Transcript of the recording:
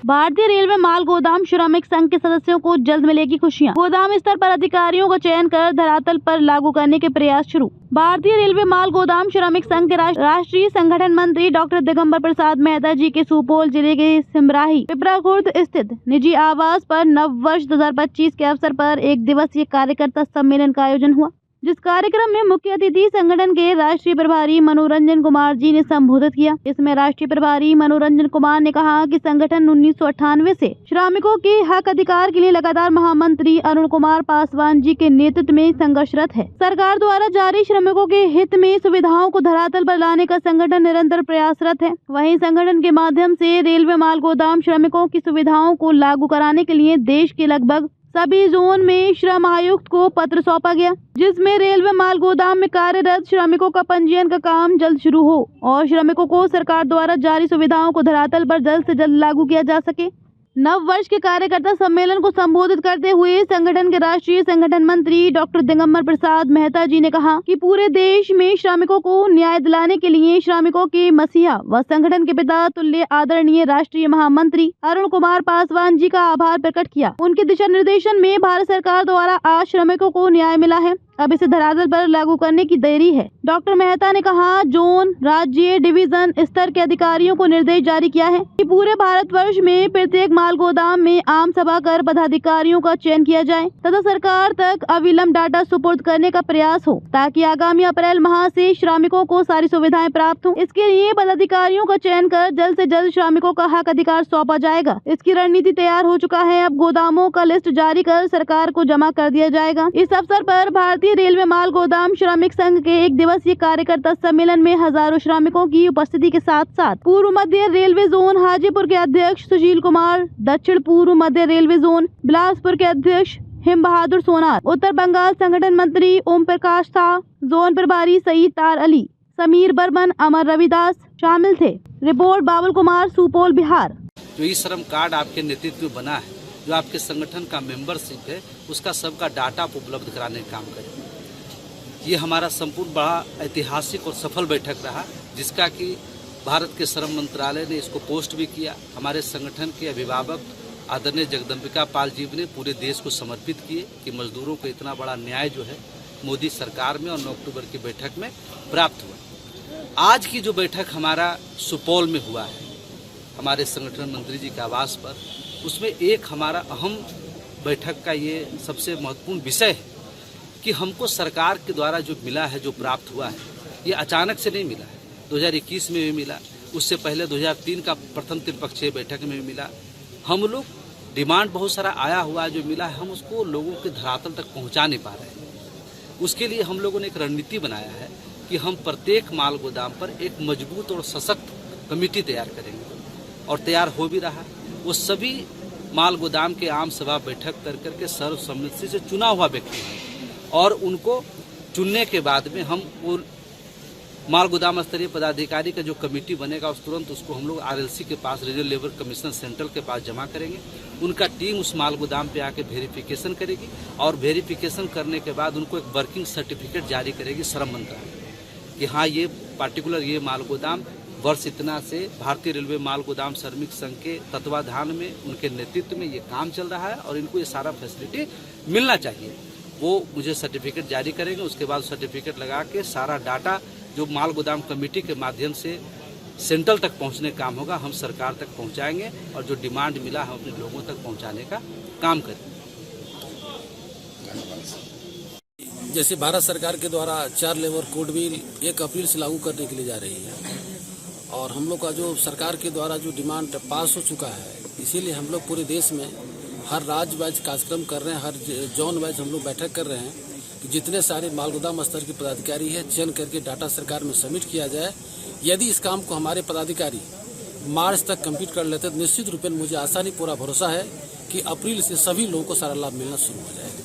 भारतीय रेलवे माल गोदाम श्रमिक संघ के सदस्यों को जल्द मिलेगी खुशियां। गोदाम स्तर पर अधिकारियों का चयन कर धरातल पर लागू करने के प्रयास शुरू। भारतीय रेलवे माल गोदाम श्रमिक संघ के राष्ट्रीय संगठन मंत्री डॉक्टर दिगंबर प्रसाद मेहता जी के सुपौल जिले के सिमराही पिपराखुर्द स्थित निजी आवास पर नव वर्ष 2025 के अवसर पर एक दिवसीय कार्यकर्ता सम्मेलन का आयोजन हुआ, जिस कार्यक्रम में मुख्य अतिथि संगठन के राष्ट्रीय प्रभारी मनोरंजन कुमार जी ने संबोधित किया। इसमें राष्ट्रीय प्रभारी मनोरंजन कुमार ने कहा कि संगठन 1998 से श्रमिकों के हक अधिकार के लिए लगातार महामंत्री अरुण कुमार पासवान जी के नेतृत्व में संघर्षरत है। सरकार द्वारा जारी श्रमिकों के हित में सुविधाओं को धरातल पर लाने का संगठन निरंतर प्रयासरत है। वहीं संगठन के माध्यम से रेलवे माल गोदाम श्रमिकों की सुविधाओं को लागू कराने के लिए देश के लगभग सभी जोन में श्रम आयुक्त को पत्र सौंपा गया, जिसमें रेलवे माल गोदाम में कार्यरत श्रमिकों का पंजीयन का काम जल्द शुरू हो और श्रमिकों को सरकार द्वारा जारी सुविधाओं को धरातल पर जल्द से जल्द लागू किया जा सके। नव वर्ष के कार्यकर्ता सम्मेलन को संबोधित करते हुए संगठन के राष्ट्रीय संगठन मंत्री डॉक्टर दिगंबर प्रसाद मेहता जी ने कहा कि पूरे देश में श्रमिकों को न्याय दिलाने के लिए श्रमिकों के मसीहा व संगठन के पिता तुल्य आदरणीय राष्ट्रीय महामंत्री अरुण कुमार पासवान जी का आभार प्रकट किया। उनके दिशा निर्देशन में भारत सरकार द्वारा आज श्रमिकों को न्याय मिला है, अब इसे धरातल पर लागू करने की देरी है। डॉक्टर मेहता ने कहा, जोन, राज्य, डिवीजन स्तर के अधिकारियों को निर्देश जारी किया है कि पूरे भारतवर्ष में प्रत्येक माल गोदाम में आम सभा कर पदाधिकारियों का चयन किया जाए तथा सरकार तक अविलंब डाटा सुपुर्द करने का प्रयास हो, ताकि आगामी अप्रैल माह से श्रमिकों को सारी सुविधाएं प्राप्त हो। इसके लिए पदाधिकारियों का चयन कर जल्द से जल्द श्रमिकों का हक अधिकार सौंपा जाएगा। इसकी रणनीति तैयार हो चुका है, अब गोदामों का लिस्ट जारी कर सरकार को जमा कर दिया जाएगा। इस अवसर पर भारतीय रेलवे माल गोदाम श्रमिक संघ के एक दिवसीय कार्यकर्ता सम्मेलन में हजारों श्रमिकों की उपस्थिति के साथ साथ पूर्व मध्य रेलवे जोन हाजीपुर के अध्यक्ष सुशील कुमार, दक्षिण पूर्व मध्य रेलवे जोन बिलासपुर के अध्यक्ष हिम बहादुर सोनार, उत्तर बंगाल संगठन मंत्री ओम प्रकाश था, जोन प्रभारी सईद तार अली, समीर बर्मन, अमर रविदास शामिल थे। रिपोर्ट बाबुल कुमार, सुपौल, बिहार। जो ई श्रम कार्ड आपके नेतृत्व में बना है, जो आपके संगठन का मेंबरशिप है, उसका सबका डाटा आप उपलब्ध कराने का काम करें। ये हमारा संपूर्ण बड़ा ऐतिहासिक और सफल बैठक रहा, जिसका कि भारत के श्रम मंत्रालय ने इसको पोस्ट भी किया। हमारे संगठन के अभिभावक आदरणीय जगदम्बिका पाल जी ने पूरे देश को समर्पित किए कि मजदूरों को इतना बड़ा न्याय जो है मोदी सरकार में और 9 अक्टूबर की बैठक में प्राप्त हुआ। आज की जो बैठक हमारा सुपौल में हुआ है, हमारे संगठन मंत्री जी के आवास पर, उसमें एक हमारा अहम बैठक का ये सबसे महत्वपूर्ण विषय है कि हमको सरकार के द्वारा जो मिला है, जो प्राप्त हुआ है, ये अचानक से नहीं मिला है। 2021 में भी मिला, उससे पहले 2003 का प्रथम त्रिपक्षीय बैठक में भी मिला। हम लोग डिमांड बहुत सारा आया हुआ जो मिला है, हम उसको लोगों के धरातल तक पहुंचा नहीं पा रहे हैं। उसके लिए हम लोगों ने एक रणनीति बनाया है कि हम प्रत्येक माल गोदाम पर एक मजबूत और सशक्त कमेटी तैयार करेंगे और तैयार हो भी रहा। वो सभी माल गोदाम के आम सभा बैठक कर करके सर्वसम्मति से चुना हुआ व्यक्ति है और उनको चुनने के बाद में हम वो माल गोदाम स्तरीय पदाधिकारी का जो कमेटी बनेगा उस तुरंत उसको हम लोग RLC के पास, रीजनल लेबर कमीशन सेंट्रल के पास जमा करेंगे। उनका टीम उस माल गोदाम पे आके वेरिफिकेशन करेगी और वेरिफिकेशन करने के बाद उनको एक वर्किंग सर्टिफिकेट जारी करेगी श्रम मंत्रालय कि हाँ, ये पार्टिकुलर ये माल गोदाम वर्ष इतना से भारतीय रेलवे माल गोदाम श्रमिक संघ के तत्वाधान में, उनके नेतृत्व में ये काम चल रहा है और इनको ये सारा फैसिलिटी मिलना चाहिए। वो मुझे सर्टिफिकेट जारी करेंगे, उसके बाद सर्टिफिकेट लगा के सारा डाटा जो माल गोदाम कमेटी के माध्यम से सेंट्रल तक पहुंचने का काम होगा, हम सरकार तक पहुंचाएंगे और जो डिमांड मिला हम अपने लोगों तक पहुंचाने का काम करेंगे। जैसे भारत सरकार के द्वारा 4 लेबर कोड बिल 1 अप्रैल से लागू करने के लिए जा रही है और हम लोग का जो सरकार के द्वारा जो डिमांड पास हो चुका है, इसीलिए हम लोग पूरे देश में हर राज्य वाइज कार्यक्रम कर रहे हैं, हर जोन वाइज हम लोग बैठक कर रहे हैं कि जितने सारे माल गोदाम स्तर के पदाधिकारी है चयन करके डाटा सरकार में सबमिट किया जाए। यदि इस काम को हमारे पदाधिकारी मार्च तक कंप्लीट कर लेते तो निश्चित रूप में मुझे आसानी पूरा भरोसा है कि अप्रैल से सभी लोगों को सारा लाभ मिलना शुरू हो जाएगा।